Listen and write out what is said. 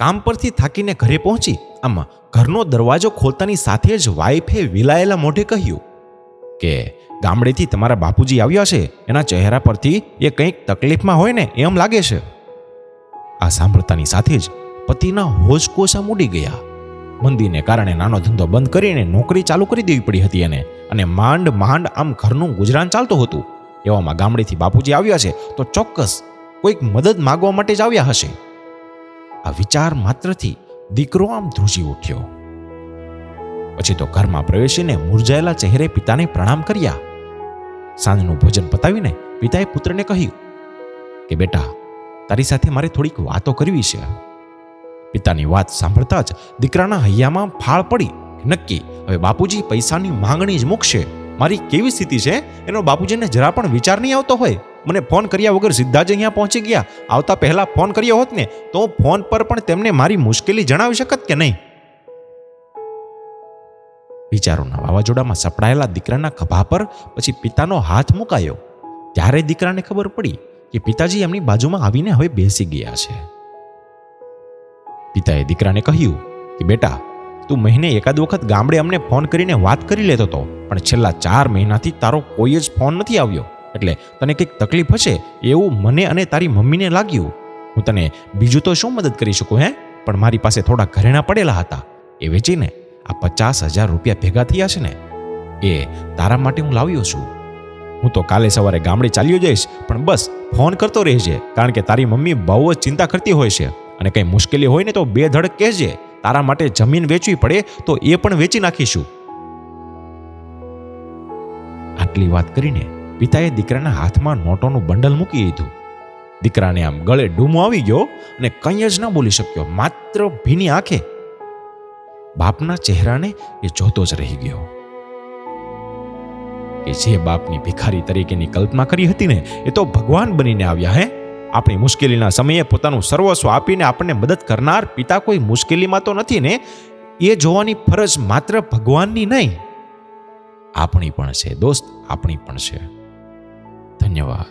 કામ પરથી થાકીને ઘરે પહોંચી આમ ઘરનો દરવાજો ખોલતાની સાથે જ વાઈફે વિલાયેલા મોઢે કહ્યું કે ગામડેથી તમારા બાપુજી આવ્યા છે, એના ચહેરા પરથી એ કંઈક તકલીફમાં હોય ને એમ લાગે છે. આ સાંભળતાની સાથે જ પતિના હોશકોશા મૂડી ગયા. મંદીને કારણે નાનો ધંધો બંધ કરીને નોકરી ચાલુ કરી દેવી પડી હતી અને માંડ આમ ઘરનું ગુજરાન ચાલતું હતું. એવામાં ગામડેથી બાપુજી આવ્યા છે તો ચોક્કસ કોઈક મદદ માગવા માટે જ આવ્યા હશે. આ વિચાર માત્રથી દીકરો આમ ધ્રુજી ઉઠ્યો. પછી તો ઘરમાં પ્રવેશીને મુરઝાયેલા ચહેરે પિતાને પ્રણામ કર્યા. સાંજનું ભોજન પતાવીને પિતાએ પુત્રને કહ્યું કે બેટા, તારી સાથે મારે થોડીક વાતો કરવી છે. પિતાની વાત સાંભળતા જ દીકરાના હૈયામાં ફાળ પડી. નક્કી હવે બાપુજી પૈસાની માંગણી જ મૂકશે. મારી કેવી સ્થિતિ છે એનો બાપુજીને જરા પણ વિચાર નહીં આવતો હોય. મને ફોન કર્યા વગર સીધા જ અહીંયા પહોંચી ગયા. આવતા પહેલા ફોન કર્યો હોત ને તો ફોન પર પણ તેમને મારી મુશ્કેલી જણાવી શકત કે નહીં. વિચારોના વાવાઝોડામાં સપડાયેલા દીકરાના ખભા પર પછી પિતાનો હાથ મુકાયો. ત્યારે દીકરાને ખબર પડી કે પિતાજી એમની બાજુમાં આવીને હવે બેસી ગયા છે. પિતાએ દીકરાને કહ્યું કે બેટા, તું મહિને એકાદ વખત ગામડે અમને ફોન કરીને વાત કરી લેતો હતો, પણ છેલ્લા 4 મહિનાથી તારો કોઈ જ ફોન નથી આવ્યો. એટલે તને કંઈક તકલીફ હશે એવું મને અને તારી મમ્મીને લાગ્યું. હું તને બીજું તો શું મદદ કરી શકું પણ મારી પાસે થોડા ઘરેણાં પડેલા હતા, એ વેચીને આ 50,000 રૂપિયા ભેગા થયા છે ને, એ તારા માટે હું લાવ્યો છું. હું તો કાલે સવારે ગામડે ચાલ્યો જઈશ, પણ બસ ફોન કરતો રહેજે, કારણ કે તારી મમ્મી બહુ જ ચિંતા કરતી હોય છે. અને કંઈ મુશ્કેલી હોય ને તો 2 ધડક કહેજે. તારા માટે જમીન વેચવી પડે તો એ પણ વેચી નાખીશું. આટલી વાત કરીને પિતાએ દીકરાના હાથમાં નોટોનું બંડલ મૂકી દીધું. દીકરાને આમ ગળે ડૂમો આવી ગયો અને કંઈ જ ન બોલી શક્યો. માત્ર ભીની આંખે બાપના ચહેરાને એ જોતો જ રહી ગયો. કે જે બાપની ભિખારી તરીકેની કલ્પના કરી હતી ને, એ તો ભગવાન બનીને આવ્યા. આપણી મુશ્કેલીના સમયે પોતાનું સર્વસ્વ આપીને આપણને મદદ કરનાર પિતા કોઈ મુશ્કેલીમાં તો નથી ને, એ જોવાની ફરજ માત્ર ભગવાનની નહીં, આપણી પણ છે દોસ્ત, આપણી પણ છે. ધન્યવાદ.